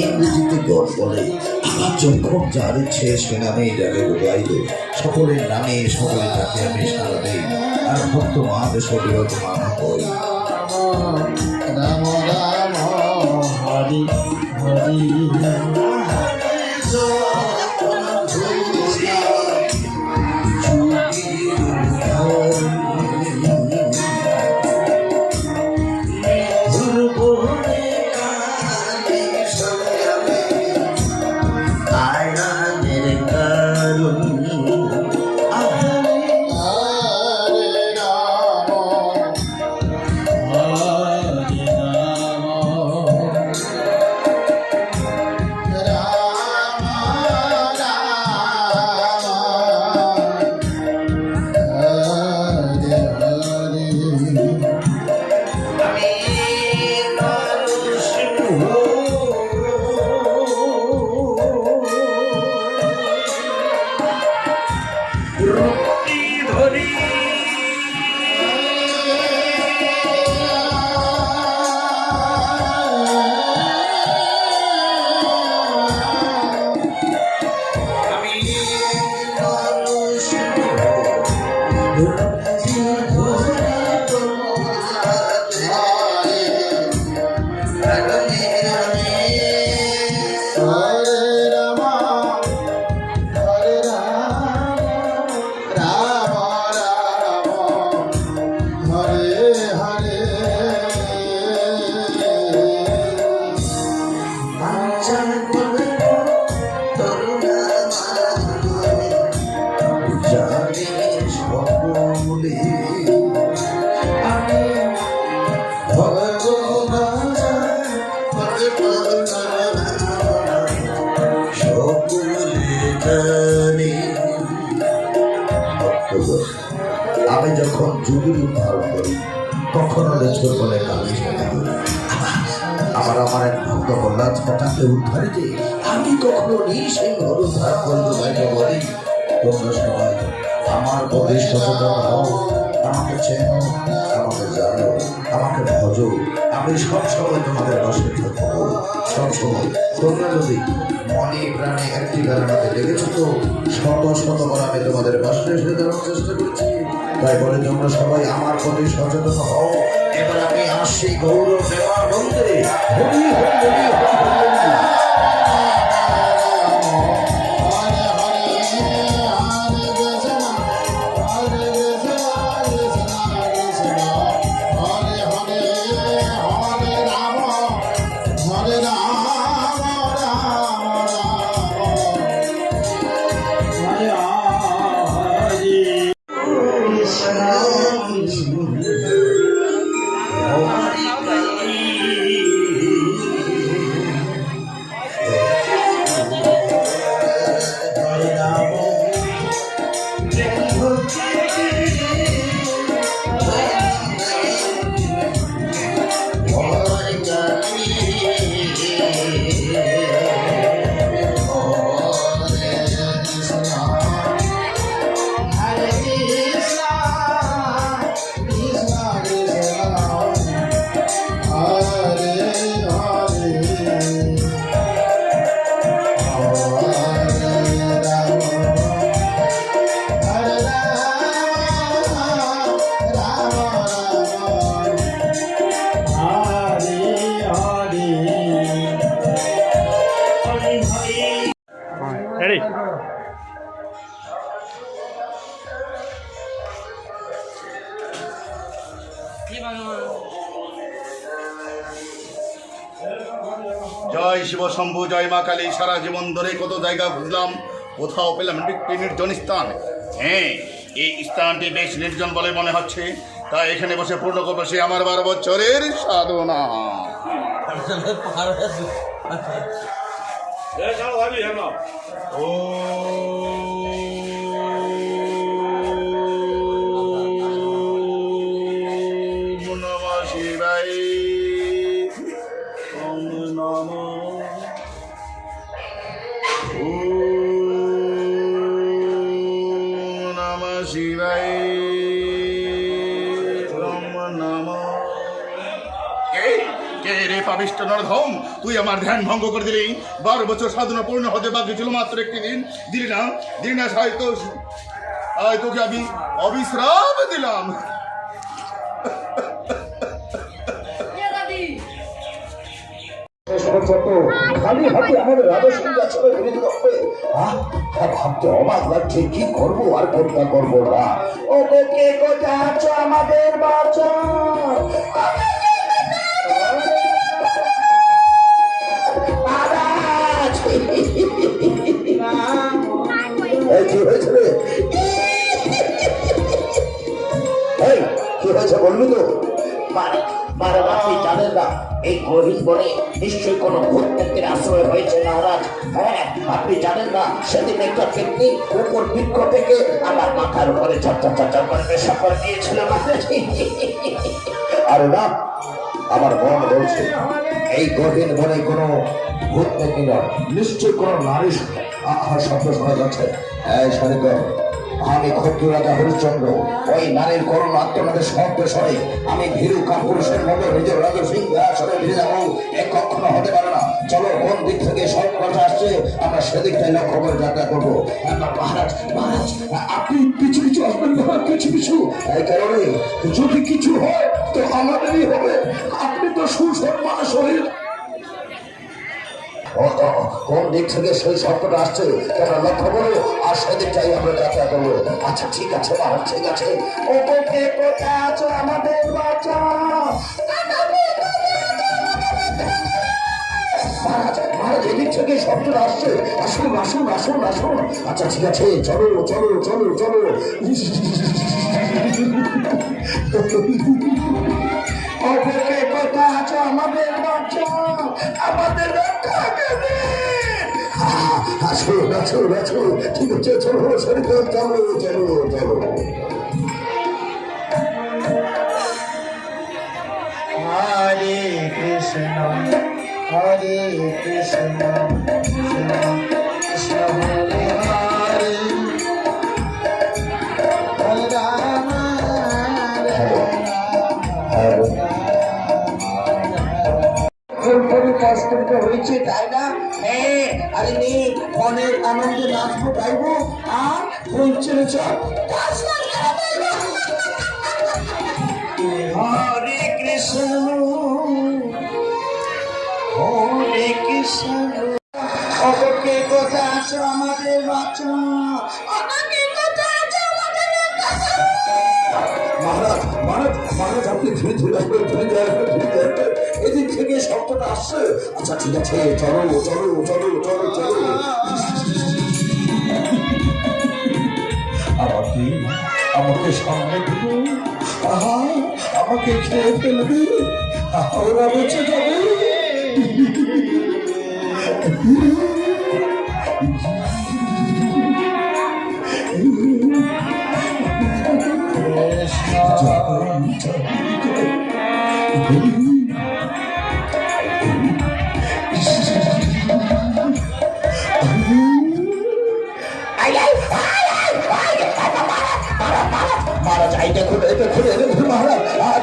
ইংরেজিতে গড বলে আমার যখন যার ইচ্ছে সে নামেই ডাকে গাইব, সকলের নামে সকলের ডাকে আমি সারা দেই, আর ভক্ত মহাদেশে বিরত মানা করি। রাম রাম হরি হরি আমি যখন যুগের ধারণ করি তখন লেছর বলে কালি আমার এক ভক্ত বললাম হঠাৎ উদ্ধারে যে আমি কখনো সেই ঘর উদ্ধার করতে বলি। তোমরা সবাই আমার প্রতি সচেতন হও, আমাকে চেনো, আমাকে জানো, আমাকে ভজো, আমি সবসময় তোমাদের পাশে থাকবো। সবসময় তোমরা যদি মনে প্রাণে একটি বেড়ানোতে লেগেছো তো শত আমি তোমাদের পাশে এসে দেওয়ার চেষ্টা করছি। তাই বলে তোমরা সবাই আমার প্রতি সচেতন হও। এবার আমি আসছি গৌরব দেওয়ার মন্দিরে। Ready? জয় শিব শম্ভু, জয় মা কালী। সারা জীবন ধরে কত জায়গা ঘুরলাম, কোথাও পেলাম একটি নির্জন স্থান। হ্যাঁ, এই স্থানটি বেশ নির্জন বলে মনে হচ্ছে, তাই এখানে বসে পূর্ণ করবো সে আমার 12 বছরের সাধনা। ওম নমঃ শিবায়, ওম নমঃ শিবায়, ওম নমঃ। কে রে পাপিষ্ঠ নরধম, তুই আমার ধ্যান ভঙ্গ করে দিলি। 12 বছর সাধনা পূর্ণ হতে বাকি ছিল মাত্র একটি দিন। দিলি না হয়তো তোকে আমি অবিশ্রাম দিলাম। খালি হাতে আমাদের রাধা সিং গাছের বিরোধী করবে। ভাবতে অবাক লাগছে, কি করবো আর কোনটা করবো না। ও কে কোথায় আছো আমাদের বাচ্চা? কি হয়েছে রে? কি হয়েছে বলবি তো? আপনি জানেন না এই গহীন বনে নিশ্চয়ই কোনো ভূত ব্যক্তির আশ্রয় হয়েছে মহারাজ। হ্যাঁ, আপনি জানেন না সেদিন একটা ব্যক্তি উপর বৃক্ষ থেকে আমার মাথার উপরে চর্চা করে পেশা করে দিয়েছিল। আরে না, আমার মন বলছে এই গহীন বনে কোনো ভূত ব্যক্তি নয়, নিশ্চয়ই কোনো নারী শব্দ শোনা যাচ্ছে। আমি ক্ষত্রিয় রাজা হরিশ্চন্দ্র, ওই নারীর করুণ আত্মনাদের শব্দ শোনে আমি ভীরু কাপুরুষের মতো নিজের রাজা সিংহাসনে ফিরে যাবো। এ কখনো হতে পারে না। চলো, কোন দিক থেকে সব কথা আসছে আমরা সেদিকটাই লক্ষ্য করে যাত্রা করবো। মহারাজ, আপনি পিছু পিছু আসবেন না, পিছু। এই কারণে যদি কিছু হয় তো আমাদেরই হবে। আপনি তো সুসৎ মানুষ হয়ে। কোন দিক থেকে সেই শব্দটা আসছে তোমরা লক্ষ্য করো, আর সেদিকটাই আমরা যাত্রা করবো। আচ্ছা ঠিক আছে মহারাজ, ঠিক আছে। কে কোথায় আছো আমাদের বাচ্চা? মহারাজ এদিক থেকে শব্দটা আসছে। আসুন। আচ্ছা ঠিক আছে, চলো। কে কোথায় আছো আমাদের বাচ্চা? আমাদের রক্ষা করবে। আসো, ঠিক আছে, চলো। হরে কৃষ্ণ কৃষ্ণ হরে হরে, হরে রাম কষ্ট হয়েছে তাই না? আরে নে, অনেক আনন্দে নাচবো গাইবো আর বলছে হরে কৃষ্ণ কে কোথায় আছো আমাদের বাচ্চা? মহারাজ আপনি ধীরে এদিক থেকে শব্দটা আসছে। আচ্ছা ঠিক আছে, চলো। আমাকে সামনে দিল, আমাকে খেয়ে ফেলবে, ওরা বেঁচে যাবে।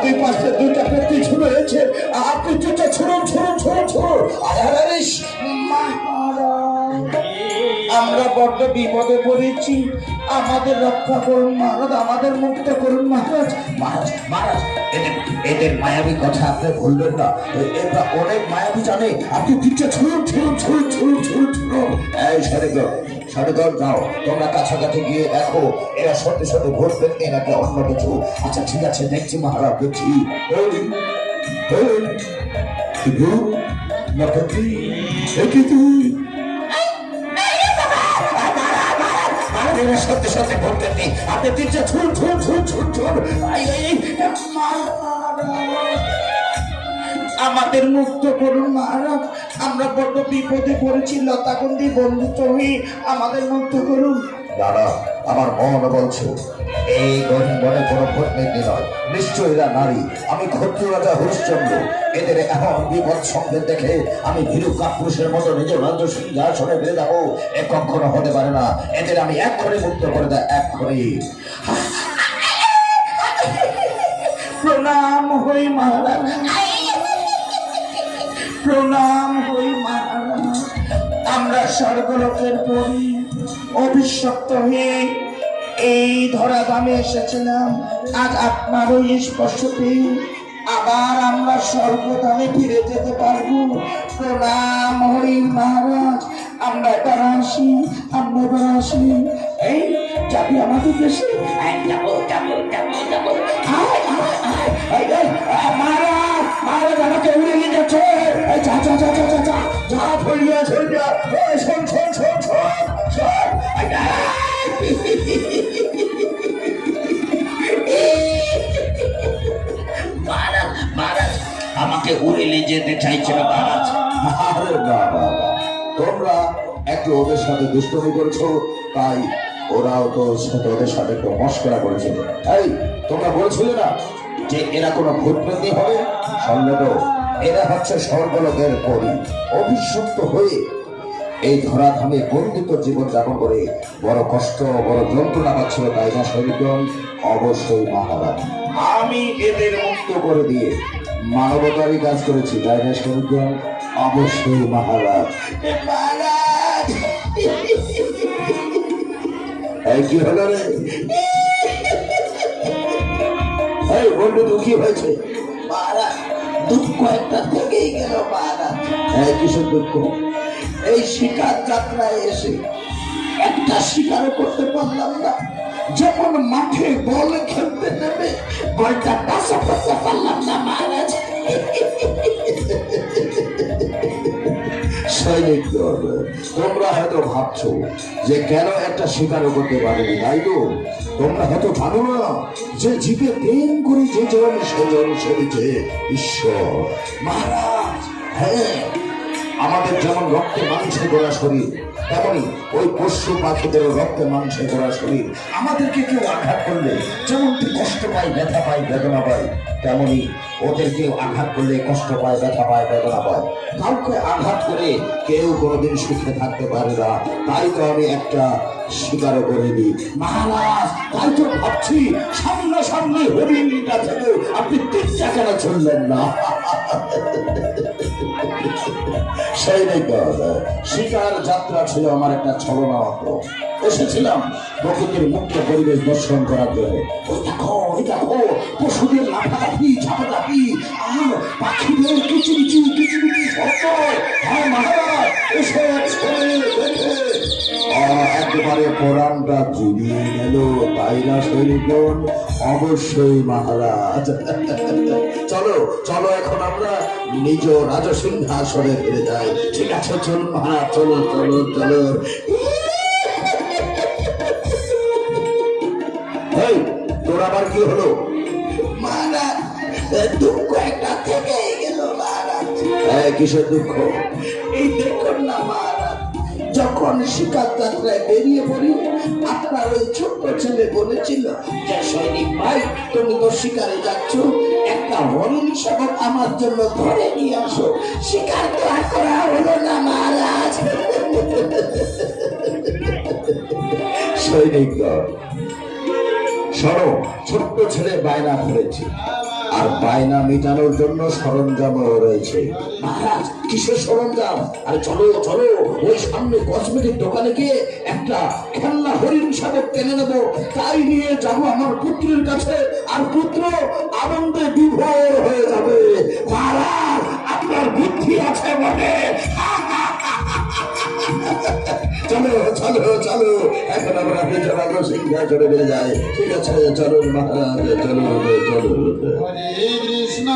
দুই পাশে দুইটা ব্যক্তি ছুড়ে রয়েছে। আপনি দুটা ছুড়ুন। আমরা বড্ড বিপদে পড়েছি, আমাদের রক্ষা করুন মহারাজ, আমাদের মুক্ত করুন মহারাজ। এদের মায়াবী কথা আপনি বলবেন না, এরা অনেক মায়াবী জানে। আপনি দিকটা ছুড়ুন। এই সারিদল যাও, তোমরা কাছাকাছি গিয়ে দেখো এরা সত্যি ভোট পেতে নাকি অন্য কিছু। আচ্ছা ঠিক আছে, দেখছি মহারাজ, দেখছি। আরে সত্যি সত্যি বলতেন নি আপনি তিনটে ছুট ছুট ছুট ছুট ছুট আমাদের মুক্ত করুন মহারাজ, আমরা বড্ড বিপদে পড়েছি, লতাবন্দি বন্ধুত্ব হয়ে আমাদের মুক্ত করুন। দাদা, আমার মন বলছে এই গরিব বনে কোনো ভোটমেন্দি নয়, নিশ্চয়ই এরা নারী। আমি ক্ষত্রিয় রাজা হরিশ্চন্দ্র, এদের এমন বিপদ সংকেত দেখে আমি ভীরু কাপুরুষের মতো নিজের রাজ্য সিংহাসনে বেড়ে যাবো, এ কখনো হতে পারে না। এদের আমি এক্ষণে মুক্ত করে দেয়, এক্ষণে। প্রণাম হই মহারাজ, প্রণাম হই মহারাজ। আমরা স্বর্গলোকের পরি অভিশপ্ত হয়ে এই ধরাধামে এসেছিলাম, আজ আপনার ওই স্পর্শ পেয়ে আবার আমরা স্বর্গধামে ফিরে যেতে পারবো। প্রণাম হই মহারাজ, আমরা এবার আসি, আমরা এবার আসি। এই যাবি আমাদের দেশে? যাবো যাবো যাবো যাবো। মহারাজ, মহারাজ আমাকে উড়ে নিয়ে যাচ্ছে। যা যা যা যা যা যা যা ধরিয়া ধরিয়া। শোন শোন শোন শোন শোন। মহারাজ, মহারাজ আমাকে উড়ে নিয়ে যেতে চাইছিল মহারাজ। আরে বাবা, তোমরা একটু ওদের সাথে দুষ্টমি করেছো, তাই ওরাও তো ওদের সাথে একটু মস্করা করেছিল। এই তোমরা বলছিলে না যে এরা কোনো ভূতবন্দী হবে? শুনলে তো, এরা হচ্ছে স্বর্গলোকের পরী, অভিশপ্ত হয়ে এই ধরাধামে বন্দিত জীবন যাপন করে বড় কষ্ট, বড় যন্ত্রণা পাচ্ছিল, তাই না সৈনিকগণ? অবশ্যই মহারাজ, আমি এদের মুক্ত করে দিয়ে মানবতারই কাজ করেছি, তাই না সৈনিকগণ? অবশ্যই মহারাজ। মহারাজ এই কি হলো রে? এই বন্ধু, দুঃখী হয়েছে? মহারাজ দুঃখ একটা থেকেই গেল মহারাজ। এই কিসের দুঃখ? এই শিকার যাত্রায় এসে একটা শিকারও করতে পারলাম না। যখন মাঠে বল খেলতে নেবে বলটা টাচা করতে পারলাম না মহারাজ। সৈনিকগণ, তোমরা হয়তো ভাবছো যে কেন একটা শিকারও করতে পারেনি, তাই তো? তোমরা হয়তো জানো না যে জীবে প্রেম করে যে জন সেজন সেবিছে ঈশ্বর। মহারাজ, হ্যাঁ, আমাদের যেমন রক্তে মাংসে গড়া শরীর, তেমনি ওই পশু পাখিদেরও রক্তে মাংসে গড়া শরীর। আমাদেরকে কেউ আঘাত করলে যেমন কষ্ট পায়, ব্যথা পায়, বেদনা পায়, তেমনি ওদেরকেও আঘাত করলে কষ্ট পায়, ব্যথা পায়, বেদনা পায়। কাউকে আঘাত করে কেউ কোনোদিন সুখে থাকতে পারে না, তাই তো আমি একটা স্বীকারও করে দিই। মহারাজ, তাই তো ভাবছি সামনাসামনি হরিণটা থেকে আপনি তীরটা কেন চললেন না? সেই শিকার যাত্রা ছিল আমার একটা ছলনা মাত্র। এসেছিলাম প্রকৃতির মুক্ত পরিবেশ দর্শন করার জন্য। ওই দেখো, ওই দেখো, পশুদের লাফালাফি, ঝাপালাফি, আর পাখিদের কিচিমিচি কিচিমিচি শব্দ। হ্যাঁ মহারাজ, এসব ছেড়ে দেখে একেবারে কোরআনটা জুড়িয়ে গেল, তাই না সৈনিকগণ? অবশ্যই মহারাজ। চলো চলো, এখন আমরা নিজ রাজসিংহাসনে ফিরে যাই। ঠিক আছে, চল মহারাজ, চলো চলো চলো। এই, তোর আবার কি হলো? মহারাজ দুঃখ একটা থেকেই গেল মহারাজ। কিসের দুঃখ? এই দেখুন না মহারাজ, যখন শিকার যাত্রায় বেরিয়ে পড়ি আপনার ওই ছোট্ট ছেলে বলেছিল যে সৈনিক ভাই, তুমি তো শিকারে যাচ্ছ, একটা হরিণ শাবক আমার জন্য ধরে নিয়ে আসো। শিকার তো আর করা হলো না মহারাজ। সৈনিকগণ, শোনো, ছোট্ট ছেলে বায়না ধরেছে, আর বায়না মেটানোর জন্য সরঞ্জাম রয়েছে। মহারাজ, কিসের সরঞ্জাম? আরে চলো চলো, ওই সামনে কসমেটিক দোকানে গিয়ে একটা খেলনা হরিণ শাবক কিনে নেবো, তাই নিয়ে যাবো আমার পুত্রের কাছে, আর পুত্র আনন্দে বিভোর হয়ে যাবে। মহারাজ, আপনার বুদ্ধি আছে বটে। চলো চলো চলো, এখন আমরা নিজের সিংহাসনে বেড়ে যাই। ঠিক আছে, চলো মহারাজ, চলো চলো। হরে কৃষ্ণ